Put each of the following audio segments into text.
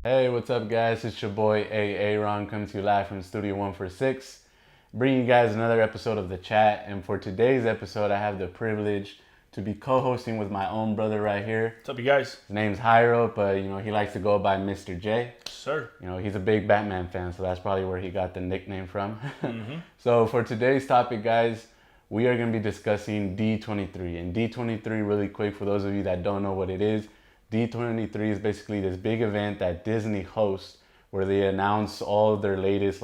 Hey, what's up, guys? It's your boy Aaron coming to you live from Studio 146, bringing you guys another episode of The Chat. And for today's episode, I have the privilege to be co-hosting with my own brother right here. What's up, you guys? His name's Jairo, but he likes to go by Mr. J. Sir. He's a big Batman fan, so that's probably where he got the nickname from. So for today's topic, guys, we are going to be discussing D23. And D23, really quick, for those of you that don't know what it is, D23 is basically this big event that Disney hosts where they announce all of their latest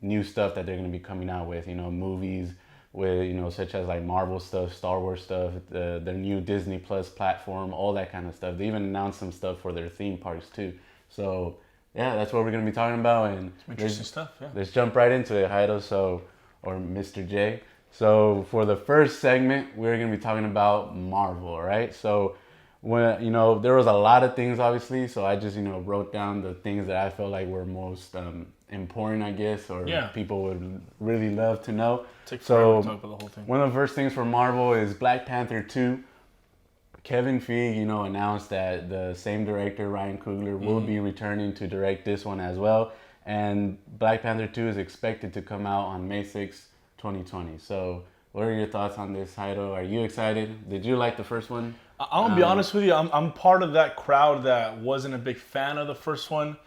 new stuff that they're going to be coming out with, movies with, such as Marvel stuff, Star Wars stuff, their new Disney Plus platform, all that kind of stuff. They even announced some stuff for their theme parks too. So yeah, that's what we're going to be talking about. And some interesting stuff, yeah. Let's jump right into it, Jairo, or Mr. J. So for the first segment, we're going to be talking about Marvel, right? So when, there was a lot of things, obviously, so I just, wrote down the things that I felt like were most important, I guess, or people would really love to know. Take forever to talk about the whole thing. One of the first things for Marvel is Black Panther 2. Kevin Feige, announced that the same director, Ryan Coogler, will be returning to direct this one as well. And Black Panther 2 is expected to come out on May 6, 2020. So what are your thoughts on this, Jairo? Are you excited? Did you like the first one? I'm gonna be honest with you. I'm part of that crowd that wasn't a big fan of the first one.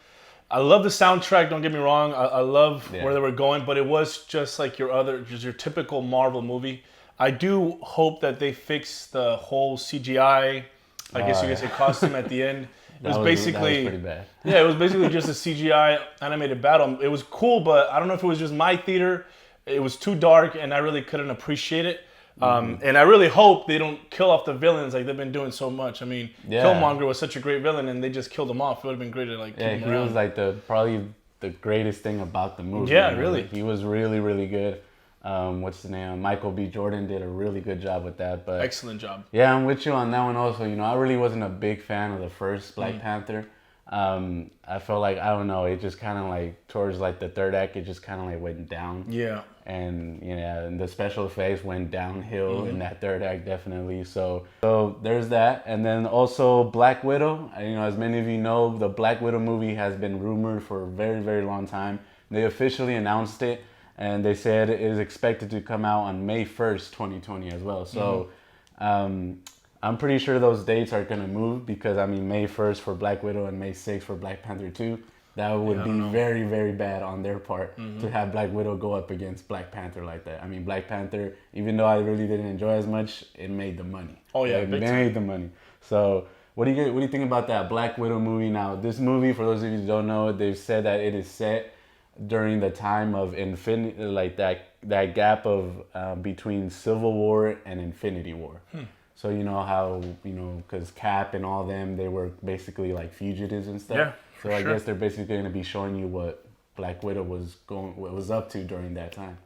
I love the soundtrack. Don't get me wrong. I love where they were going, but it was just like your typical Marvel movie. I do hope that they fix the whole CGI. I guess you could say costume at the end. It was basically pretty bad. Yeah, it was basically just a CGI animated battle. It was cool, but I don't know if it was just my theater. It was too dark, and I really couldn't appreciate it. And I really hope they don't kill off the villains like they've been doing so much. I mean, Killmonger was such a great villain, and they just killed him off. It would have been great to keep him around. He was probably the greatest thing about the movie. Yeah, really. He was really, really good. What's his name? Michael B. Jordan did a really good job with that. But excellent job. Yeah, I'm with you on that one also. I really wasn't a big fan of the first Black Panther. I felt like, I don't know, it just kind of towards the third act, it just kind of went down. Yeah. And and the special effects went downhill in that third act, definitely. So there's that. And then also Black Widow. As many of you know, the Black Widow movie has been rumored for a very, very long time. They officially announced it, and they said it is expected to come out on May 1st, 2020 as well. So I'm pretty sure those dates are going to move because, May 1st for Black Widow and May 6th for Black Panther 2. That would be very, very bad on their part to have Black Widow go up against Black Panther like that. Black Panther, even though I really didn't enjoy as much, it made the money. Oh, yeah. It made the money. So what do you think about that Black Widow movie now? This movie, for those of you who don't know, they've said that it is set during the time of Infinity, that gap of between Civil War and Infinity War. So how, because Cap and all them, they were basically fugitives and stuff. Yeah, so I guess they're basically going to be showing you what Black Widow was up to during that time.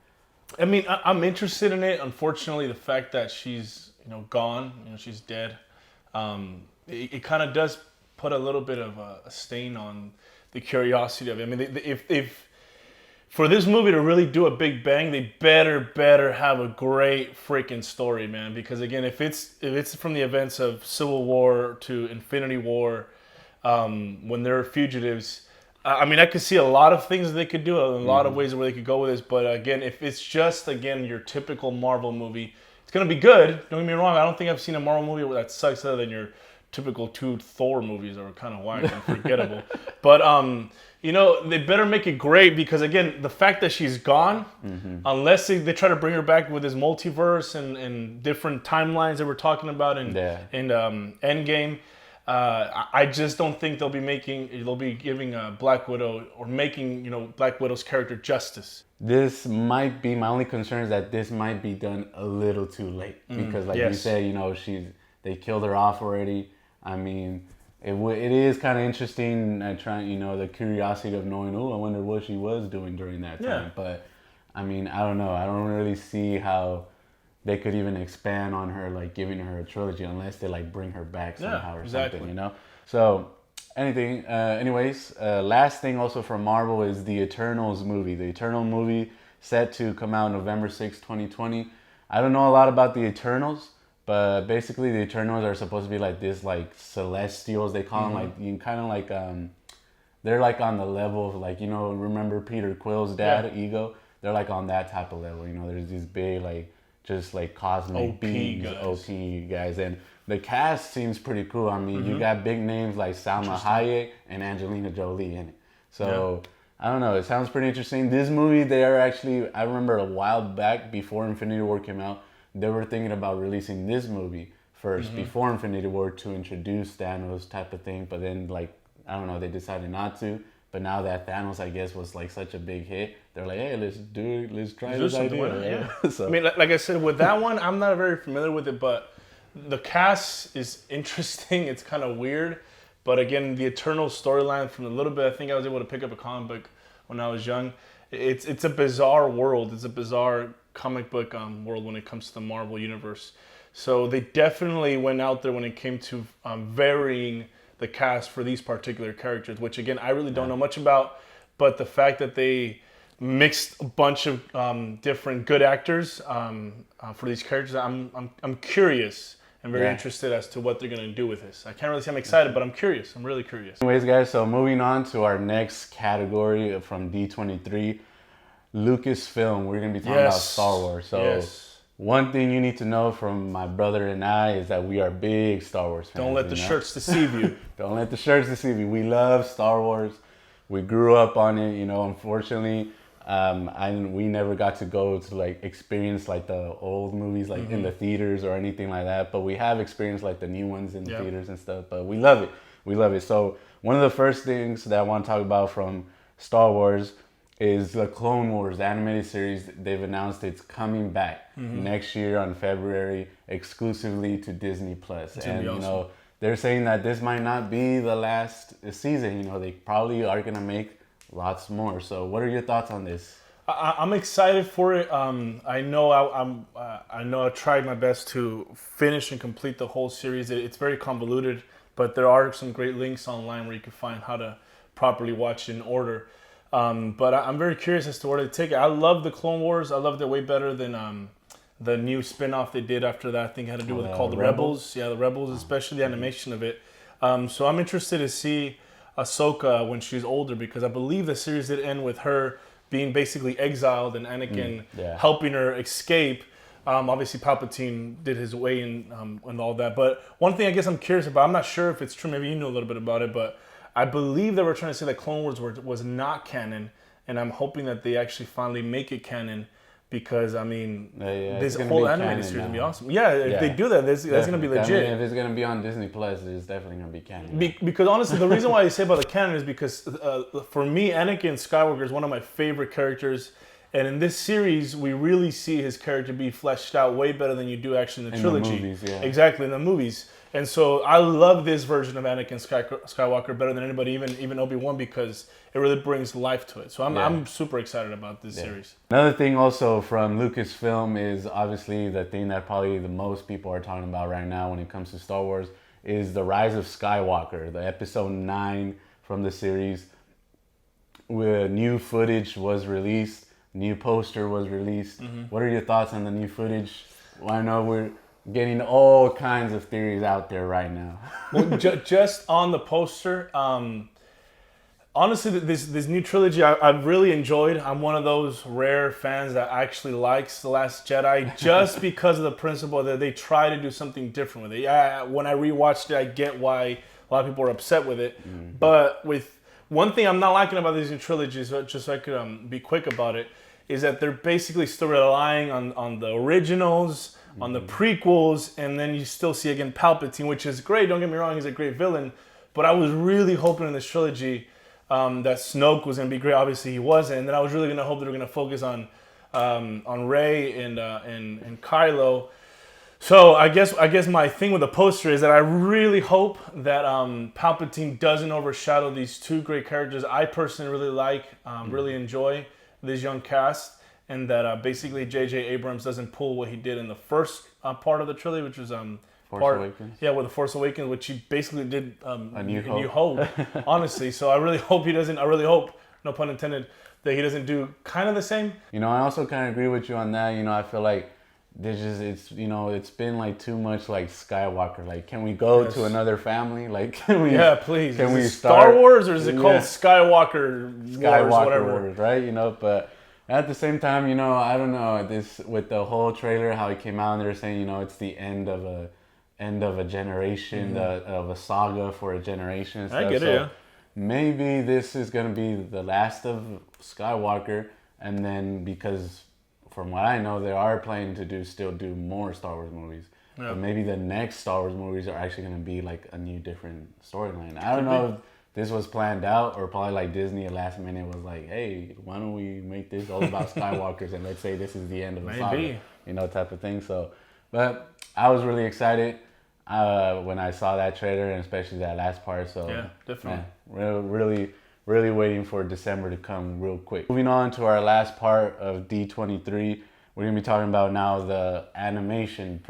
I'm interested in it. Unfortunately, the fact that she's, gone, she's dead, it kind of does put a little bit of a stain on the curiosity of it. If for this movie to really do a big bang, they better have a great freaking story, man. Because again, if it's from the events of Civil War to Infinity War, when they're fugitives, I could see a lot of things that they could do, a lot of ways where they could go with this. But again, if it's just your typical Marvel movie, it's gonna be good. Don't get me wrong. I don't think I've seen a Marvel movie that sucks other than your typical 2 Thor movies that are kind of whack and forgettable. But they better make it great because, again, the fact that she's gone, unless they try to bring her back with this multiverse and different timelines that we're talking about in Endgame, I just don't think they'll be giving Black Widow or making, Black Widow's character justice. This might be, my only concern is that this might be done a little too late because you said, they killed her off already. It is kind of interesting trying, the curiosity of knowing, I wonder what she was doing during that time. But, I don't know. I don't really see how they could even expand on her, giving her a trilogy unless they, bring her back somehow or something, So, anyways, last thing also from Marvel is the Eternals movie. The Eternal movie set to come out November 6, 2020. I don't know a lot about the Eternals. But basically, the Eternals are supposed to be this, celestials. They call them, they're like on the level of like, you know, remember Peter Quill's dad, Ego? They're like on that type of level. You know, there's these big like just like cosmic beings, OP guys, and the cast seems pretty cool. I mean, you got big names like Salma Hayek and Angelina Jolie in it. So I don't know. It sounds pretty interesting. This movie, they are actually, I remember a while back before Infinity War came out, they were thinking about releasing this movie first before Infinity War to introduce Thanos type of thing. But then, like, I don't know, they decided not to. But now that Thanos, I guess, was like such a big hit, they're like, hey, let's try this idea. Right? So. I mean, like I said, with that one, I'm not very familiar with it, but the cast is interesting. It's kind of weird. But again, the Eternal storyline, from the little bit I think I was able to pick up a comic book when I was young, it's a bizarre world. It's a bizarre comic book world when it comes to the Marvel Universe. So they definitely went out there when it came to varying the cast for these particular characters, which again, I really don't know much about. But the fact that they mixed a bunch of different good actors for these characters, I'm curious. I'm very interested as to what they're going to do with this. I can't really say I'm excited, but I'm curious. I'm really curious. Anyways, guys, so moving on to our next category from D23, Lucasfilm. We're going to be talking about Star Wars. So one thing you need to know from my brother and I is that we are big Star Wars fans. Don't let the shirts deceive you. Don't let the shirts deceive you. We love Star Wars. We grew up on it, you know, unfortunately. We never got to go to like experience like the old movies like in the theaters or anything like that, but we have experienced like the new ones in the theaters and stuff, but we love it. So one of the first things that I want to talk about from Star Wars is the Clone Wars animated series. They've announced it's coming back next year on February exclusively to Disney Plus. And awesome. You know, they're saying that this might not be the last season. You know, they probably are gonna make lots more. So what are your thoughts on this? I'm excited for it. I know I tried my best to finish and complete the whole series. It's very convoluted, but there are some great links online where you can find how to properly watch it in order. But I'm very curious as to where they take it. I love the Clone Wars. I loved it way better than the new spin-off they did after that. I think it had to do with called the Rebels. Yeah, the Rebels, especially the animation of it. So I'm interested to see Ahsoka when she's older, because I believe the series did end with her being basically exiled and Anakin helping her escape. Obviously Palpatine did his way and all that. But one thing I guess I'm curious about, I'm not sure if it's true, maybe you know a little bit about it, but I believe they were trying to say that Clone Wars was not canon, and I'm hoping that they actually finally make it canon, because I mean, this whole animated series is gonna be awesome. Yeah, if they do that, that's gonna be legit. I mean, if it's gonna be on Disney Plus, it's definitely gonna be canon. Because honestly, the reason why I say about the canon is because for me, Anakin Skywalker is one of my favorite characters, and in this series, we really see his character be fleshed out way better than you do actually in the trilogy. The movies, Exactly, in the movies. And so I love this version of Anakin Skywalker better than anybody, even Obi-Wan, because it really brings life to it. So I'm super excited about this series. Another thing also from Lucasfilm is obviously the thing that probably the most people are talking about right now when it comes to Star Wars is the Rise of Skywalker, the episode 9 from the series. Where new footage was released, new poster was released. What are your thoughts on the new footage? Well, I know we're getting all kinds of theories out there right now. Well, just on the poster, honestly, this new trilogy I've really enjoyed. I'm one of those rare fans that actually likes The Last Jedi just because of the principle that they try to do something different with it. Yeah, when I rewatched it, I get why a lot of people are upset with it. But with one thing I'm not liking about these new trilogies, just so I could be quick about it, is that they're basically still relying on the originals, on the prequels, and then you still see again Palpatine, which is great. Don't get me wrong, he's a great villain, but I was really hoping in this trilogy that Snoke was going to be great. Obviously, he wasn't, and then I was really going to hope they were going to focus on Rey and Kylo. So I guess my thing with the poster is that I really hope that Palpatine doesn't overshadow these two great characters I personally really like, really enjoy this young cast. And that basically J.J. Abrams doesn't pull what he did in the first part of the trilogy, which was Force Awakens. Yeah, with The Force Awakens, which he basically did A New Hope, honestly. So I really hope he doesn't, no pun intended, that he doesn't do kind of the same. You know, I also kind of agree with you on that. You know, I feel like it's it's been like too much like Skywalker. Like, can we go to another family? Like, can we? Yeah, please. Can we start Star Wars or is it called Skywalker Wars, right? But at the same time, I don't know, this with the whole trailer, how it came out, and they're saying, it's the end of a generation, of a saga for a generation and stuff. I get it, yeah. Maybe this is gonna be the last of Skywalker, and then because from what I know, they are planning to still do more Star Wars movies. Yeah. But maybe the next Star Wars movies are actually going to be like a new, different storyline. I don't know if this was planned out or probably like Disney at last minute was like, hey, why don't we make this all about Skywalkers and let's say this is the end of the saga, type of thing. So, but I was really excited when I saw that trailer and especially that last part. So yeah, definitely. Really waiting for December to come real quick. Moving on to our last part of D23, we're gonna be talking about now the animation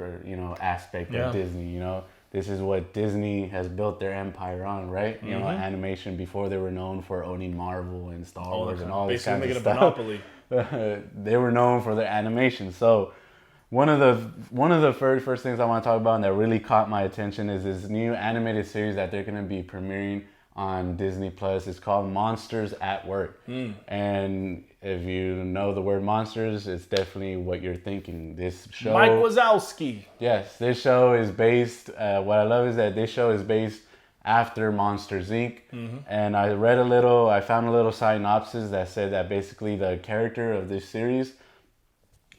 aspect of Disney. This is what Disney has built their empire on, right? Animation. Before they were known for owning Marvel and Star Wars and all this kind of stuff. They were known for their animation. So one of the first things I want to talk about and that really caught my attention is this new animated series that they're gonna be premiering on Disney Plus. It's called Monsters at Work. And if you know the word monsters, it's definitely what you're thinking. This show, Mike Wazowski. Yes, this show is based, what I love is that this show is based after Monsters Inc. And I found a little synopsis that said that basically the character of this series,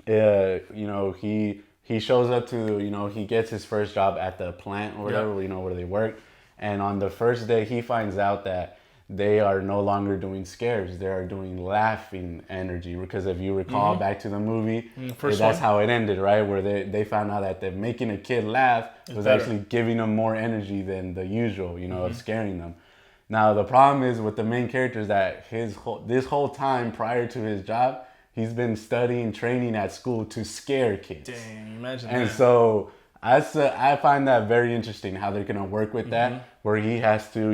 he shows up to, he gets his first job at the plant or whatever, where they work. And on the first day, he finds out that they are no longer doing scares. They are doing laughing energy. Because if you recall back to the movie, that's how it ended, right? Where they found out that making a kid laugh was actually giving them more energy than the usual, of scaring them. Now, the problem is with the main character is that this whole time prior to his job, he's been studying, training at school to scare kids. Dang, imagine and that. So I find that very interesting how they're gonna work with that, where he has to,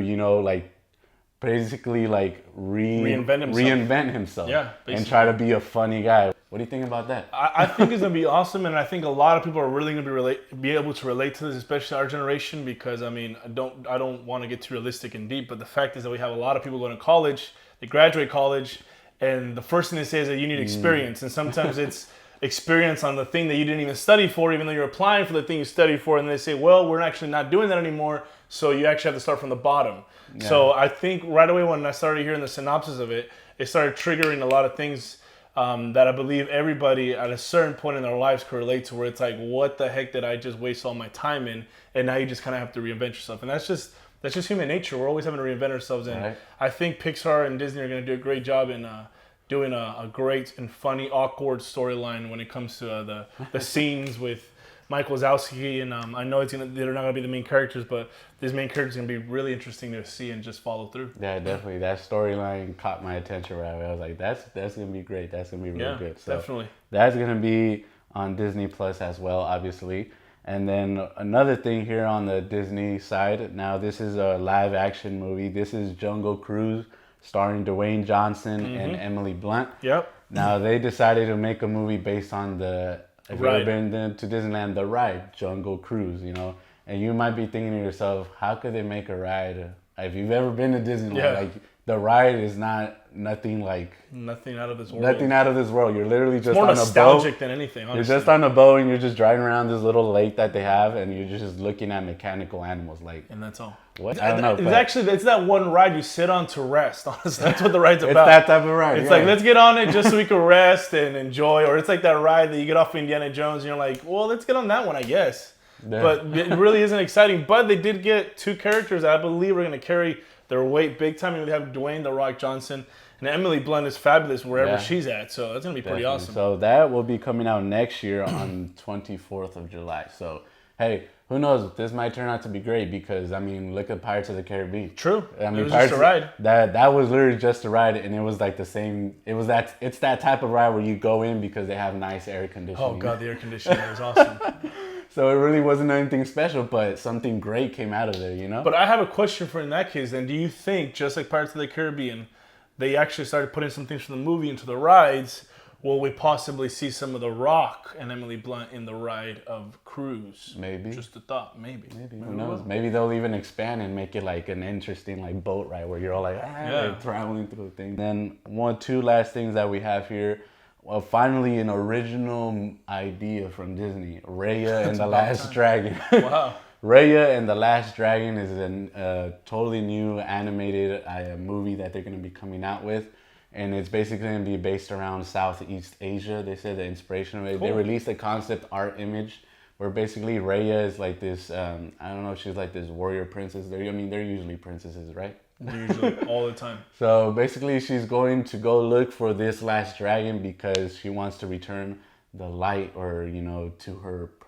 basically reinvent himself, and try to be a funny guy. What do you think about that? I think it's gonna be awesome, and I think a lot of people are really gonna be able to relate to this, especially our generation, because I don't want to get too realistic and deep, but the fact is that we have a lot of people going to college, they graduate college, and the first thing they say is that you need experience, and sometimes it's experience on the thing that you didn't even study for, even though you're applying for the thing you studied for, and they say, well, we're actually not doing that anymore, so you actually have to start from the bottom. Yeah. So I think right away when I started hearing the synopsis of it, it started triggering a lot of things that I believe everybody at a certain point in their lives could relate to, where it's like, what the heck did I just waste all my time in? And now you just kind of have to reinvent yourself. And that's just human nature. We're always having to reinvent ourselves. And I think Pixar and Disney are going to do a great job in doing a great and funny, awkward storyline when it comes to the scenes with Mike Wazowski. And I know they're not going to be the main characters, but these main characters are going to be really interesting to see and just follow through. Yeah, definitely. That storyline caught my attention right away. I was like, that's going to be great. That's going to be really good. So definitely. That's going to be on Disney Plus as well, obviously. And then another thing here on the Disney side, now this is a live action movie. This is Jungle Cruise, starring Dwayne Johnson and Emily Blunt. Yep. Now they decided to make a movie based on if you've ever been to Disneyland, the ride, Jungle Cruise, And you might be thinking to yourself, how could they make a ride? If you've ever been to Disneyland, the ride is nothing out of this world. Nothing out of this world. You're literally just on a boat. More nostalgic than anything, honestly. You're just on a boat and you're just driving around this little lake that they have, and you're just looking at mechanical animals, and that's all. What? I don't know. It's that one ride you sit on to rest. Honestly, that's what the ride's about. It's that type of ride. It's like, let's get on it just so we can rest and enjoy. Or it's like that ride that you get off Indiana Jones and you're like, well, let's get on that one, I guess. Yeah. But it really isn't exciting. But they did get two characters that I believe are going to carry their weight big time. We have Dwayne "The Rock" Johnson, and Emily Blunt is fabulous wherever she's at. So that's going to be pretty awesome. So that will be coming out next year on 24th of July. So, hey, who knows? This might turn out to be great because, look at Pirates of the Caribbean. True. It was just a ride. That was literally just a ride, and it was like the same. It's that type of ride where you go in because they have nice air conditioning. Oh, God, the air conditioning was awesome. So it really wasn't anything special, but something great came out of there, But I have a question for in that case then. Do you think, just like Pirates of the Caribbean, they actually started putting some things from the movie into the rides, will we possibly see some of The Rock and Emily Blunt in the ride of Cruise? Maybe. Just a thought. Maybe. Who knows? Maybe they'll even expand and make it like an interesting like boat ride where you're all like, like traveling through the thing. Then two last things that we have here. Well, finally, an original idea from Disney. Raya and the Last Dragon. Wow. Raya and the Last Dragon is a totally new animated movie that they're going to be coming out with. And it's basically going to be based around Southeast Asia. They said the inspiration of it. Cool. They released a concept art image where basically Raya is like this, I don't know, she's like this warrior princess. They're usually princesses, right? Usually, all the time. So basically she's going to go look for this last dragon because she wants to return the light or, to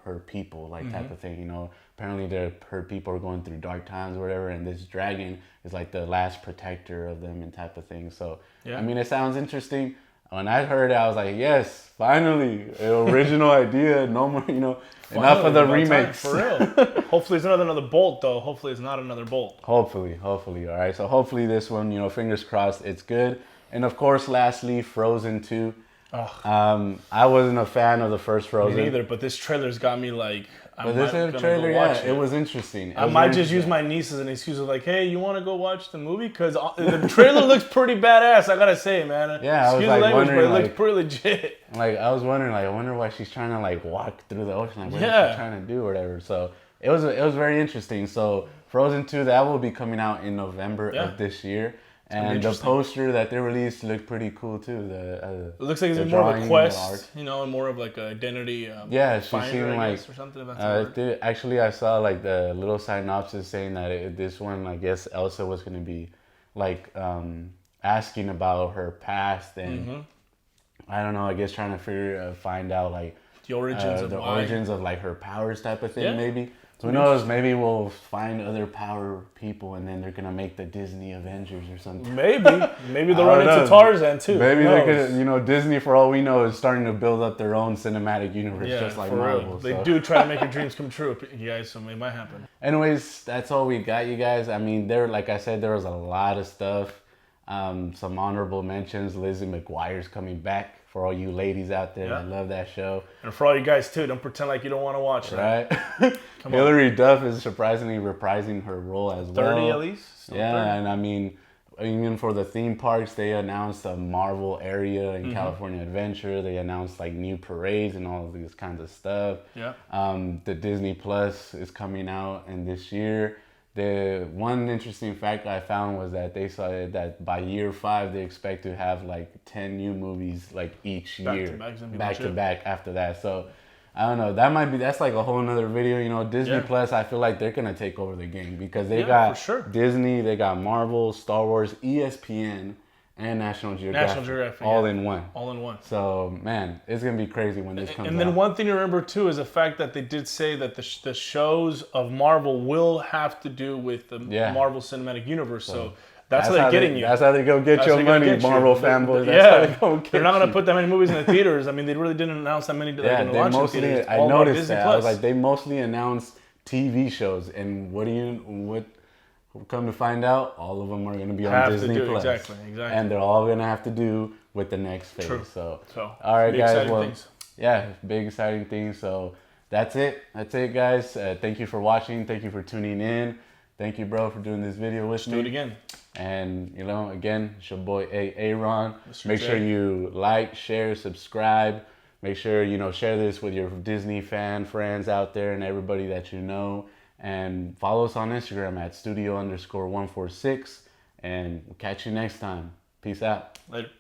her people, like type of thing, Apparently her people are going through dark times or whatever, and this dragon is like the last protector of them and type of thing. So, I mean, it sounds interesting. When I heard it, I was like, yes, finally, an original idea. No more, enough of the remakes. For real. Hopefully it's not another Bolt, though. Hopefully it's not another Bolt. Hopefully. All right. So hopefully this one, fingers crossed, it's good. And of course, lastly, Frozen 2. I wasn't a fan of the first Frozen. Me neither, but this trailer's got me like... But this trailer, it was interesting. I might just use my niece as an excuse of like, hey, you want to go watch the movie? Because the trailer looks pretty badass, I gotta say, man. Yeah, I was like wondering, but it looks pretty legit. Like, I was wondering, like, I wonder why she's trying to like walk through the ocean. Like, what is she trying to do or whatever? So it was very interesting. So Frozen 2, that will be coming out in November of this year. And the poster that they released looked pretty cool too. It looks like it's more of a quest, and more of like an identity. She seemed like or something. Actually, I saw like the little synopsis saying that this one, I guess Elsa was going to be like asking about her past and I don't know. I guess trying to find out like the origins of like her powers type of thing, maybe. So who knows? Maybe we'll find other power people, and then they're gonna make the Disney Avengers or something. Maybe they'll run into Tarzan too. Maybe they could. Disney, for all we know, is starting to build up their own cinematic universe, just like Marvel. They do try to make your dreams come true, you guys. So it might happen. Anyways, that's all we got, you guys. I mean, like I said, there was a lot of stuff. Some honorable mentions. Lizzie McGuire's coming back. For all you ladies out there, I love that show. And for all you guys too, don't pretend like you don't want to watch it. Right? Hilary Duff is surprisingly reprising her role as well. 30 at least? Still 30. And I mean, even for the theme parks, they announced a Marvel area in California Adventure. They announced like new parades and all of these kinds of stuff. Yeah. The Disney Plus is coming out in this year. The one interesting fact I found was that they said that by year 5 they expect to have like 10 new movies like each year, back to back after that. So I don't know. That's like a whole nother video. Disney Plus, I feel like they're gonna take over the game because they got Disney, they got Marvel, Star Wars, ESPN, and National Geographic all in one. So man, it's gonna be crazy when this comes out. And then one thing to remember too is the fact that they did say that the shows of Marvel will have to do with the Marvel Cinematic Universe. So that's how they're getting you. That's how they go get your money, Marvel fanboys. That's how they go get they're not gonna put that many movies in the theaters. I mean, they really didn't announce that many. They're gonna launch in theaters. I noticed that. I was like, they mostly announced TV shows, and what? Come to find out, all of them are going to be on Disney Plus. Exactly. And they're all going to have to do with the next phase. True. So all right, guys. Big exciting things. So that's it. Guys. Thank you for watching. Thank you for tuning in. Thank you, bro, for doing this video with me. Do it again. And, again, it's your boy, Aaron. Make sure you like, share, subscribe. Make sure, share this with your Disney fan friends out there and everybody that you know. And follow us on Instagram at studio_146. And we'll catch you next time. Peace out. Later.